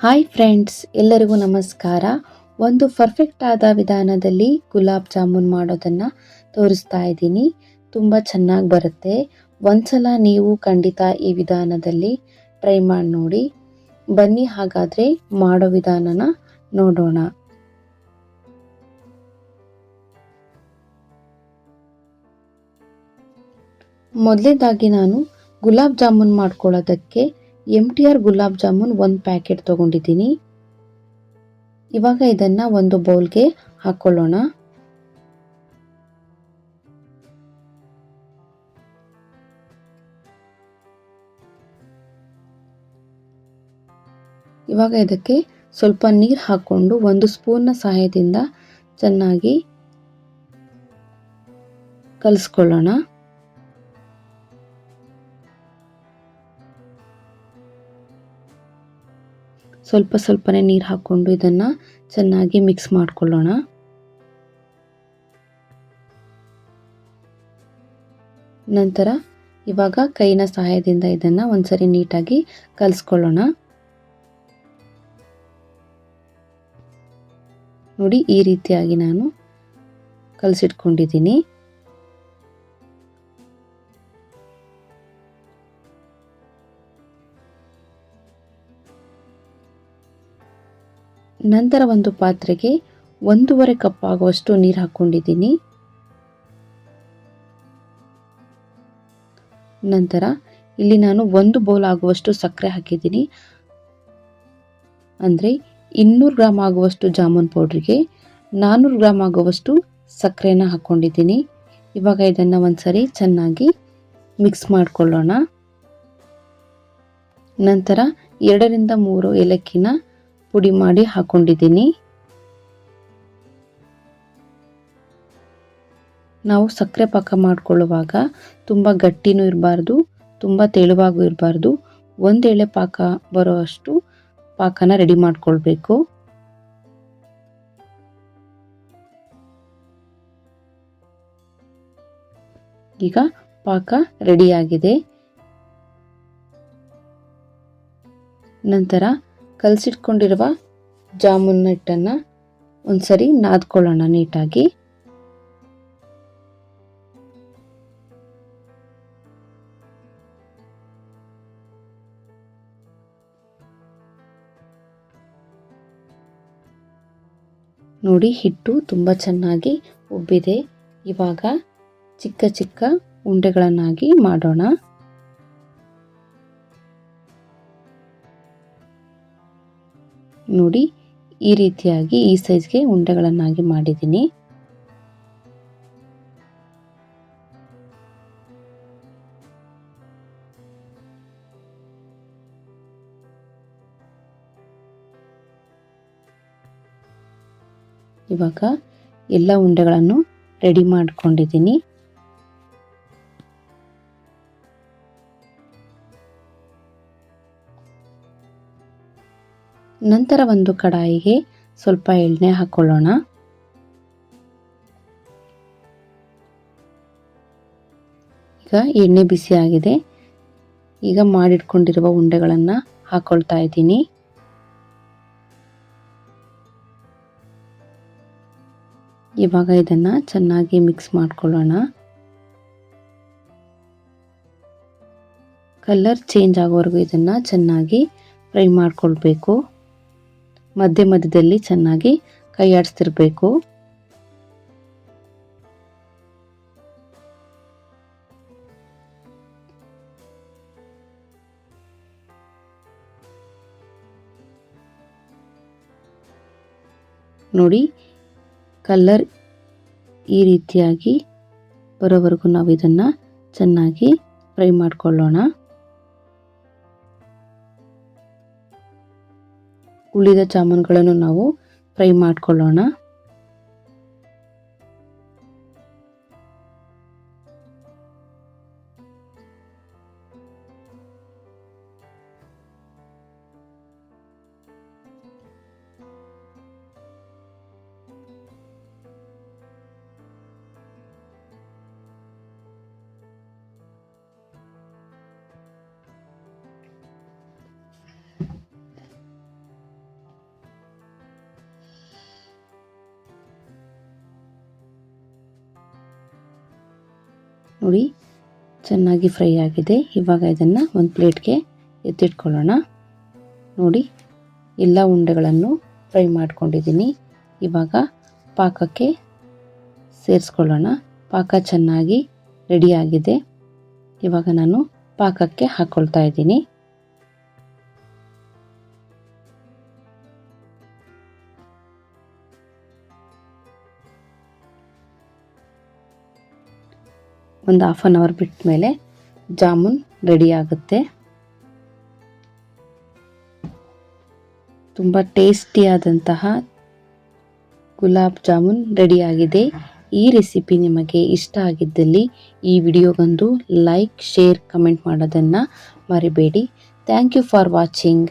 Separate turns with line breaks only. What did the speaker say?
Hi friends, ಎಲ್ಲರಿಗೂ ನಮಸ್ಕಾರ. ಒಂದು ಪರ್ಫೆಕ್ಟ್ ಆದ ವಿಧಾನದಲ್ಲಿ ಗುಲಾಬ್ ಜಾಮೂನ್ ಮಾಡೋದನ್ನು ತೋರಿಸ್ತಾ ಇದ್ದೀನಿ. ತುಂಬ ಚೆನ್ನಾಗಿ ಬರುತ್ತೆ. ಒಂದ್ಸಲ ನೀವು ಖಂಡಿತ ಈ ವಿಧಾನದಲ್ಲಿ ಟ್ರೈ ಮಾಡಿ ನೋಡಿ. ಬನ್ನಿ ಹಾಗಾದರೆ ಮಾಡೋ ವಿಧಾನನ ನೋಡೋಣ. ಮೊದಲನೇದಾಗಿ ನಾನು ಗುಲಾಬ್ ಜಾಮೂನ್ ಮಾಡ್ಕೊಳ್ಳೋದಕ್ಕೆ MTR ಗುಲಾಬ್ ಜಾಮೂನ್ ಒಂದು ಪ್ಯಾಕೆಟ್ ತೊಗೊಂಡಿದ್ದೀನಿ. ಇವಾಗ ಇದನ್ನು ಒಂದು ಬೌಲ್ಗೆ ಹಾಕ್ಕೊಳ್ಳೋಣ. ಇವಾಗ ಇದಕ್ಕೆ ಸ್ವಲ್ಪ ನೀರು ಹಾಕ್ಕೊಂಡು ಒಂದು ಸ್ಪೂನ್ನ ಸಹಾಯದಿಂದ ಚೆನ್ನಾಗಿ ಕಲಿಸ್ಕೊಳ್ಳೋಣ. ಸ್ವಲ್ಪ ಸ್ವಲ್ಪನೇ ನೀರು ಹಾಕ್ಕೊಂಡು ಇದನ್ನು ಚೆನ್ನಾಗಿ ಮಿಕ್ಸ್ ಮಾಡ್ಕೊಳ್ಳೋಣ. ನಂತರ ಇವಾಗ ಕೈನ ಸಹಾಯದಿಂದ ಇದನ್ನು ಒಂದ್ಸರಿ ನೀಟಾಗಿ ಕಲಿಸ್ಕೊಳ್ಳೋಣ. ನೋಡಿ, ಈ ರೀತಿಯಾಗಿ ನಾನು ಕಲಸಿಟ್ಕೊಂಡಿದ್ದೀನಿ. ನಂತರ ಒಂದು ಪಾತ್ರೆಗೆ 1.5 ಕಪ್ ಆಗುವಷ್ಟು ನೀರು ಹಾಕ್ಕೊಂಡಿದ್ದೀನಿ. ನಂತರ ಇಲ್ಲಿ ನಾನು 1 ಬೌಲ್ ಆಗುವಷ್ಟು ಸಕ್ಕರೆ ಹಾಕಿದ್ದೀನಿ. ಅಂದರೆ 200 ಗ್ರಾಮ್ ಆಗುವಷ್ಟು ಜಾಮೂನ್ ಪೌಡ್ರಿಗೆ 400 ಗ್ರಾಮ್ ಆಗುವಷ್ಟು ಸಕ್ಕರೆನ ಹಾಕ್ಕೊಂಡಿದ್ದೀನಿ. ಇವಾಗ ಇದನ್ನು ಒಂದ್ಸರಿ ಚೆನ್ನಾಗಿ ಮಿಕ್ಸ್ ಮಾಡ್ಕೊಳ್ಳೋಣ. ನಂತರ 2 ರಿಂದ 3 ಏಲಕ್ಕಿನ ಪುಡಿ ಮಾಡಿ ಹಾಕ್ಕೊಂಡಿದ್ದೀನಿ. ನಾವು ಸಕ್ಕರೆ ಪಾಕ ಮಾಡ್ಕೊಳ್ಳುವಾಗ ತುಂಬ ಗಟ್ಟಿನೂ ಇರಬಾರ್ದು, ತುಂಬ ತೆಳುವಾಗೂ ಇರಬಾರ್ದು. ಒಂದು ಎಳೆ ಪಾಕ ಬರೋಷ್ಟು ಪಾಕನ ರೆಡಿ ಮಾಡ್ಕೊಳ್ಬೇಕು. ಈಗ ಪಾಕ ರೆಡಿಯಾಗಿದೆ. ನಂತರ ಕಲಸಿಟ್ಕೊಂಡಿರುವ ಜಾಮೂನ್ ಹಿಟ್ಟನ್ನು ಒಂದ್ಸರಿ ನಾದ್ಕೊಳ್ಳೋಣ ನೀಟಾಗಿ. ನೋಡಿ, ಹಿಟ್ಟು ತುಂಬ ಚೆನ್ನಾಗಿ ಉಬ್ಬಿದೆ. ಇವಾಗ ಚಿಕ್ಕ ಚಿಕ್ಕ ಉಂಡೆಗಳನ್ನಾಗಿ ಮಾಡೋಣ. ನೋಡಿ, ಈ ರೀತಿಯಾಗಿ ಈ ಸೈಜ್ಗೆ ಉಂಡೆಗಳನ್ನಾಗಿ ಮಾಡಿದ್ದೀನಿ. ಇವಾಗ ಎಲ್ಲ ಉಂಡೆಗಳನ್ನು ರೆಡಿ ಮಾಡ್ಕೊಂಡಿದ್ದೀನಿ. ನಂತರ ಒಂದು ಕಡಾಯಿಗೆ ಸ್ವಲ್ಪ ಎಣ್ಣೆ ಹಾಕ್ಕೊಳ್ಳೋಣ. ಈಗ ಎಣ್ಣೆ ಬಿಸಿ ಆಗಿದೆ. ಈಗ ಮಾಡಿಟ್ಕೊಂಡಿರುವ ಉಂಡೆಗಳನ್ನು ಹಾಕ್ಕೊಳ್ತಾ ಇದ್ದೀನಿ. ಇವಾಗ ಇದನ್ನು ಚೆನ್ನಾಗಿ ಮಿಕ್ಸ್ ಮಾಡ್ಕೊಳ್ಳೋಣ. ಕಲರ್ ಚೇಂಜ್ ಆಗೋವರೆಗೂ ಇದನ್ನು ಚೆನ್ನಾಗಿ ಫ್ರೈ ಮಾಡ್ಕೊಳ್ಬೇಕು. ಮಧ್ಯ ಮಧ್ಯದಲ್ಲಿ ಚೆನ್ನಾಗಿ ಕೈ ಆಡಿಸ್ತಿರ್ಬೇಕು. ನೋಡಿ, ಕಲರ್ ಈ ರೀತಿಯಾಗಿ ಬರೋವರೆಗೂ ನಾವು ಇದನ್ನು ಚೆನ್ನಾಗಿ ಫ್ರೈ ಮಾಡ್ಕೊಳ್ಳೋಣ. ಉಳಿದ ಜಾಮೂನ್ಗಳನ್ನು ನಾವು ಫ್ರೈ ಮಾಡ್ಕೊಳ್ಳೋಣ. ನೋಡಿ ಚೆನ್ನಾಗಿ ಫ್ರೈ ಆಗಿದೆ. ಇವಾಗ ಇದನ್ನು ಒಂದು ಪ್ಲೇಟ್ಗೆ ಎತ್ತಿಟ್ಕೊಳ್ಳೋಣ. ನೋಡಿ ಎಲ್ಲ ಉಂಡೆಗಳನ್ನು ಫ್ರೈ ಮಾಡ್ಕೊಂಡಿದ್ದೀನಿ. ಇವಾಗ ಪಾಕಕ್ಕೆ ಸೇರಿಸ್ಕೊಳ್ಳೋಣ. ಪಾಕ ಚೆನ್ನಾಗಿ ರೆಡಿಯಾಗಿದೆ. ಇವಾಗ ನಾನು ಪಾಕಕ್ಕೆ ಹಾಕ್ಕೊಳ್ತಾ ಇದ್ದೀನಿ. ಒಂದು ಹಾಫ್ ಆನ್ ಅವರ್ ಬಿಟ್ಟ ಮೇಲೆ ಜಾಮೂನ್ ರೆಡಿ ಆಗುತ್ತೆ. ತುಂಬ ಟೇಸ್ಟಿಯಾದಂತಹ ಗುಲಾಬ್ ಜಾಮೂನ್ ರೆಡಿಯಾಗಿದೆ. ಈ ರೆಸಿಪಿ ನಿಮಗೆ ಇಷ್ಟ ಆಗಿದ್ದಲ್ಲಿ ಈ ವಿಡಿಯೋಗೊಂದು ಲೈಕ್, ಶೇರ್, ಕಮೆಂಟ್ ಮಾಡೋದನ್ನು ಮರಿಬೇಡಿ. Thank you for watching.